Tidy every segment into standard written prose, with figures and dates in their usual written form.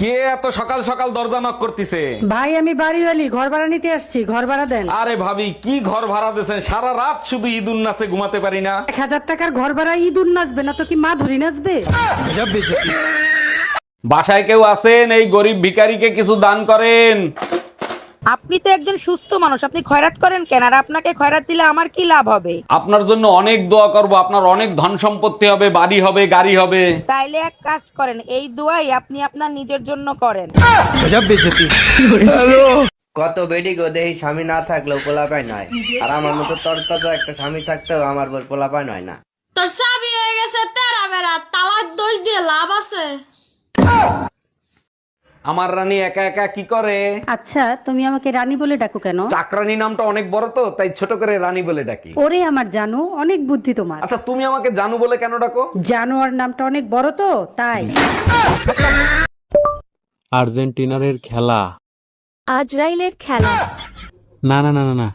কে এত সকাল সকাল দরজা নক করতেছে? ভাই আমি বাড়িওয়ালি, ঘর ভাড়া নিতে আসছি, ঘর ভাড়া দেন। আরে ভাবি, কি ঘর ভাড়া দিয়েছেন? সারা রাত শুধু ঈদুন নাচে ঘুমাতে পারি না। 1000 টাকার ঘর ভাড়া ইঁদুর নাচবে না তো কি মা ধরি নাচবে? বাসায় কেউ আছেন? এই গরিব ভিখারিকে কিছু দান করেন। আপনি তো একজন সুস্থ মানুষ, আপনি খয়রাত করেন কেন? আর আপনাকে খয়রাত দিলে আমার কি লাভ হবে? আপনার জন্য অনেক দোয়া করব, আপনার অনেক ধন সম্পত্তি হবে, বাড়ি হবে, গাড়ি হবে। তাইলে এক কাজ করেন, এই দোয়াই আপনি আপনার নিজের জন্য করেন। কত বেডি গো দেহি স্বামী না থাকলেও পোলাপাই নয়, আর আমার মতো তরতাজা একটা স্বামী থাকতেও আমার বর পোলাপাই নয় না। তোর চাবি হয়ে গেছে তেরা বেড়া, তালাক দোষ দিয়ে লাভ আছে? আমার রানী একা একা কি করে? আচ্ছা তুমি আমাকে রানী বলে ডাকো কেন? চাকরানী নামটা অনেক বড় তো, তাই ছোট করে রানী বলে ডাকি। ওরে আমার জানো, অনেক বুদ্ধি তোমার। আচ্ছা তুমি আমাকে জানু বলে কেন ডাকো? জানোয়ার নামটা অনেক বড় তো তাই। আর্জেন্টিনার খেলা। আজরাইলের খেলা। না না না না না,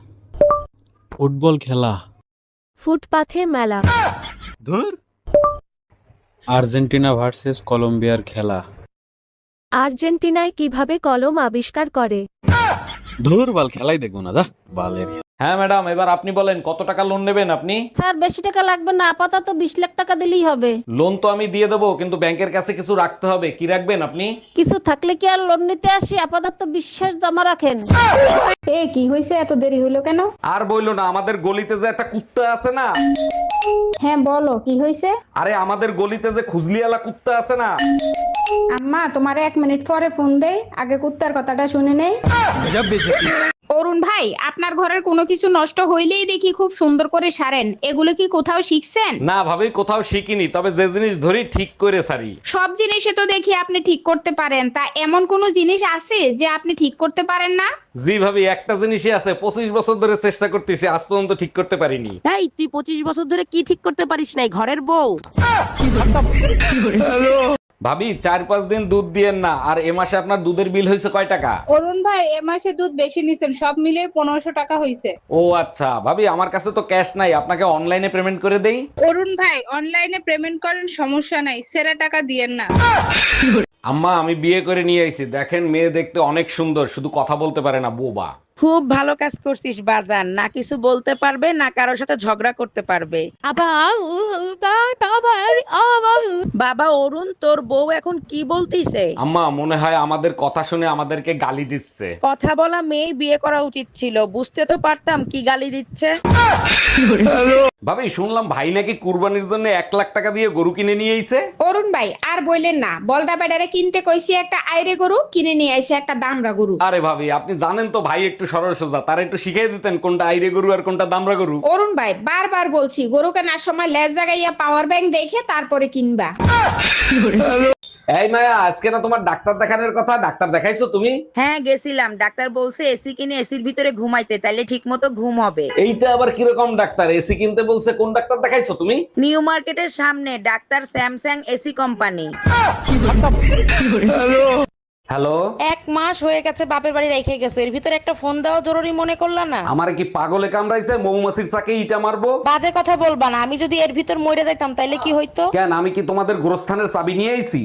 ফুটবল খেলা। ফুটপাথে মেলা। ধুর। আর্জেন্টিনা ভার্সেস কলম্বিয়ার খেলা। আর্জেন্টিনায় কিভাবে কলম আবিষ্কার করে? ধুর বাল, খেলাই দেখবো না দা বালের। হ্যাঁ ম্যাডাম, এবার আপনি বলেন কত টাকা লোন নেবেন আপনি? স্যার বেশি টাকা লাগবে না, আপাতত 20 লাখ টাকা দিলেই হবে। লোন তো আমি দিয়ে দেবো, কিন্তু ব্যাংকের কাছে কিছু রাখতে হবে। কি রাখবেন আপনি? কিছু থাকলে কি আর লোন নিতে আসি? আপাতত বিশ্বাস জমা রাখেন। এ কি হয়েছে, এত দেরি হলো কেন? আর বইলো না, আমাদের গলিতে যে একটা কুত্তা আছে না। হ্যাঁ বলো কি হয়েছে। আরে আমাদের গলিতে যে খুজলিওয়ালা কুত্তা আছে না। আম্মা তোমারে 1 মিনিট পরে ফোন দেই, আগে কুত্তার কথাটা শুনে নেই। অরুণ ভাই, আপনার ঘরের কোনো কিছু নষ্ট হইলেই দেখি খুব সুন্দর করে সারেন, এগুলো কি কোথাও শিখছেন? না ভাবি, কোথাও শিখিনি, তবে যে জিনিস ধরি ঠিক করে সারি। সব জিনিসে তো দেখি আপনি ঠিক করতে পারেন, তা এমন কোনো জিনিস আছে যে আপনি ঠিক করতে পারেন না? জি ভাবি, একটা জিনিসই আছে, 25 বছর ধরে চেষ্টা করতেছি, আজ পর্যন্ত ঠিক করতে পারিনি। এই তুই 25 বছর ধরে কি ঠিক করতে পারিস নাই? ঘরের বউ। ভাবি 4-5 দিন দুধ দিয়েন না। আর এ মাসে আপনার দুধের বিল হয়েছে কয় টাকা? অরুণ ভাই এ মাসে দুধ বেশি নিছেন, সব মিলে 1500 টাকা হইছে। ও আচ্ছা ভাবি, আমার কাছে তো ক্যাশ নাই, আপনাকে অনলাইনে পেমেন্ট করে দেই। অরুণ ভাই অনলাইনে পেমেন্ট করেন, সমস্যা নাই, সেরা টাকা দিয়েন না। আম্মা আমি বিয়ে করে নিয়ে আইছি, দেখেন মেয়ে দেখতে অনেক সুন্দর, শুধু কথা বলতে পারে না, বোবা। খুব ভালো কাজ করছিস বাজান, না কিছু বলতে পারবে না কারোর সাথে ঝগড়া করতে পারবে। বাবা অরুণ, তোর বউ এখন কি বলতিছে? আম্মা মনে হয় আমাদের কথা শুনে আমাদেরকে গালি দিচ্ছে। কথা বলা মেয়ে বিয়ে করা উচিত ছিল, বুঝতে তো পারতাম কি গালি দিচ্ছে। ভাবি শুনলাম ভাই নাকি কুরবানির জন্য 1 লাখ টাকা দিয়ে গরু কিনে নিয়ে আইছে। অরুণ ভাই আর বললেন না, বলদা বেডারে কিনতে কইছি একটা আইরে গরু, কিনে নিয়ে আইছে একটা দামরা গরু। আরে ভাবি, আপনি জানেন তো ভাই একটু সরল সোজা, তার একটু শিখিয়ে দিতেন কোনটা আইরে গরু আর কোনটা দামরা গরু। অরুণ ভাই বারবার বলছি, গরু কেনার সময় লেজ জাগাইয়া পাওয়ার ব্যাংক দেখে তারপরে কিনবা। এই মায়া, আজকে না তোমার ডাক্তার দেখানোর কথা, ডাক্তার দেখাইছো তুমি? হ্যাঁ গেছিলাম, ডাক্তার বলছে এসি কিনে এসির ভিতরে ঘুমাইতে, তাইলে ঠিক মতো ঘুম হবে। এইটা আবার কিরকম ডাক্তার? এসি কিনতে বলছে? কোন ডাক্তার দেখাইছো তুমি? নিউ মার্কেটের সামনে doctor Samsung AC company. Hello, 1 মাস হয়ে গেছে বাপের বাড়ি রেখে গেছো, এর ভিতরে একটা ফোন দেওয়া জরুরি মনে করলা না? আমার কি পাগলে কামড়াইছে? মৌমাছির চাকে ইটা মারবো? বাজে কথা বলবা না, আমি যদি এর ভিতর মরে যাইতাম তাইলে কি হইতো? কেন, আমি কি তোমাদের গোরস্থানের চাবি নিয়ে আইছি?